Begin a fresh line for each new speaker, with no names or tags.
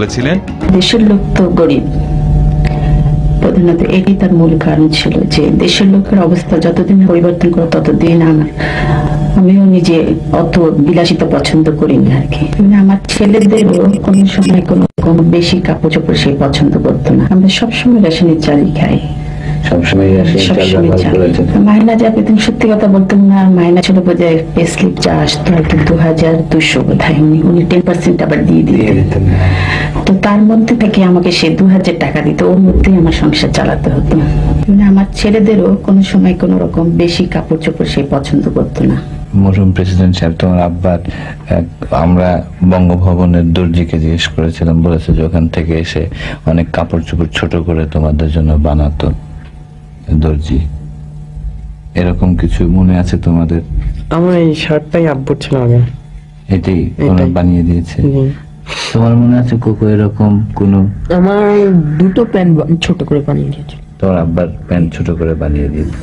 বলেছিলেন,
দেশের লোক তো গরিব, প্রধানত এটি তার মূল কারণ ছিল যে দেশের লোকের অবস্থা যতদিন পরিবর্তন করে ততদিন আমিও নিজে অত বিলাসিতা পছন্দ করি না আর কি। আমার ছেলেদেরও কোনো সময় কোনো বেশি কাপড় চোপড় সে পছন্দ করতো না। আমরা সবসময় রেশনের চালই খাই, মাইনা যা পেতেন, সত্যি কথা বলতেন না, মাইনা ছিল বোধহয় পে স্লিপ যা আসতো হয়তো 2200 বোধহয়, উনি 10% আবার দিয়ে দিতেন। তো তার মধ্যে থেকে আমাকে সে 2000 টাকা দিত, ওর মধ্যেই আমার সংসার চালাতে হতো। আমার ছেলেদেরও কোনো সময় কোনো রকম বেশি কাপড় চোপড় সে পছন্দ করতো না।
মরহুম প্রেসিডেন্ট সাহেব, তোমার আব্বার আমরা বঙ্গভবনের দর্জিকে জিজ্ঞেস করেছিলাম, বলেছে যে ওখান থেকে এসে অনেক কাপড় চোপড় ছোট করে তোমাদের জন্য বানাতো দর্জি। এরকম কিছু মনে আছে তোমাদের?
আমার এই শার্টটাই আব্বুর ছিল আগে,
এটাই ওরা বানিয়ে দিয়েছে। তোমার মনে আছে কোকো এরকম কোন?
আমার দুটো প্যান্ট ছোট করে বানিয়ে দিয়েছে।
তোমার আব্বার প্যান্ট ছোট করে বানিয়ে দিয়েছে।